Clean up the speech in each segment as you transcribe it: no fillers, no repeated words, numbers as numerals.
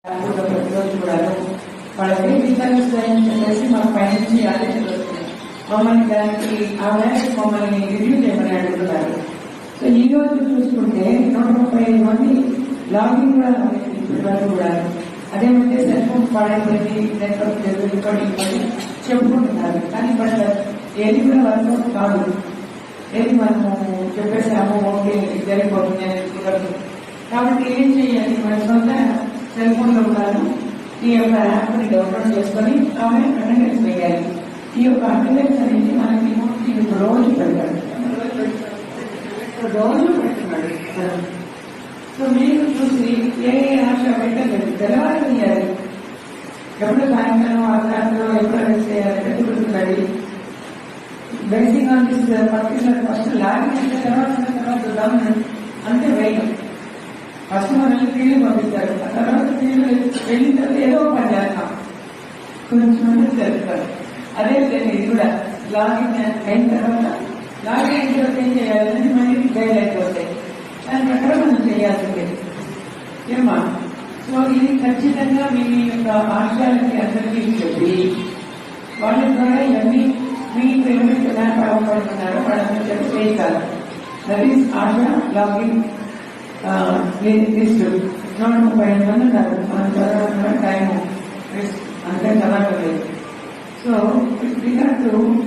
ప్రతిరోజు కూడా వాళ్ళకి రీసెర్చ్ చెప్పేసి మాకు పైనుంచి ఆదేశాలు వస్తున్నాయి. మమ్మల్ని దానికి ఆ మేరకు మమ్మల్ని రివ్యూ చేయమని అడుగుతున్నారు. సో ఈ రోజు చూసుకుంటే 135 మంది లాగిన్ కూడా ఇప్పటి కూడా అదేమంటే సెల్ ఫోన్ పాడైపోయింది, నెట్వర్క్ లేదు, ఇప్పటి చెప్పుకుంటున్నారు. కానీ బట్ ఏది కూడా వర్కౌట్ కాదు. ఏది మనము చెప్పేసాము ఓకే జరిగిపోతుంది అనేది కుదరదు. కాబట్టి ఏం చేయాలి, మన సొంత సెల్ ఫోన్ లో ఉన్నాను ఈ యొక్క యాప్ ని డౌన్లోడ్ చేసుకొని ఆమె అటెండెన్స్ వేయాలి. ఈ యొక్క అటెండెన్స్ అనేది మనకి రోజు పెడతాడు, రోజు పెడుతున్నాడు. సో మీరు చూసి ఏ ఆశ పెట్టలేదు, తెల్లవారు చేయాలి. ఎప్పుడు సాయంకాలం అర్థాలు ఎప్పుడు చేయాలి పెట్టుకుంటున్నాడు. Basing on this particular first login తర్వాత అంతే వేయం. ఫస్ట్ మనల్ని ఫీల్డ్ పంపిస్తారు, ఆ తర్వాత ఫీల్డ్ వెళ్ళిన తర్వాత ఏదో పని చేస్తాం, కొంచెం మంది తెలుస్తారు. అదే లేదు ఇది కూడా లాగిన్ అయిన తర్వాత ఏం చేయాలని మనకి గైడ్ అయిపోతాయి. దాని ప్రకారం మనం చేయాల్సిందే ఏమా. సో ఇది ఖచ్చితంగా మీ యొక్క ఆశయాలకి అందరికీ చెప్పి వాళ్ళ ద్వారా ఇవన్నీ మీకు ఎవరైతే మ్యాప్ అవ్వబడుతున్నారో వాళ్ళందరూ చెప్పి చేయాలి. That is Asha login list. 135 మంది ఉన్నారు. మనం చదవడం టైం అంతే చదవలేదు. సో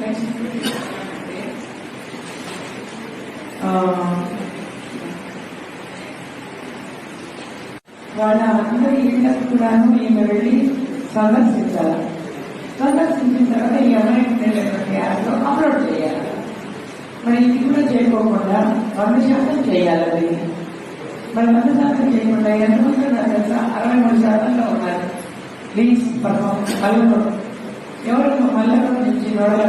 నెక్స్ట్ వాళ్ళ అందరి ఇళ్లకు కూడాను ఈమె వెళ్ళి సందర్శించాలి. సందర్శించిన తర్వాత ఈ అమ్మాయి యాప్ లో అప్లోడ్ చేయాలి. మరి ఇది కూడా చేయకోకుండా 100% చేయాలి. అది మరి 100% చేయకుండా ఎంతమంది ఉన్నారు తెలుసా? 63% ఉన్నారు. ప్లీజ్ పల్లెలో ఎవరు మల్లెలో నుంచి నోడల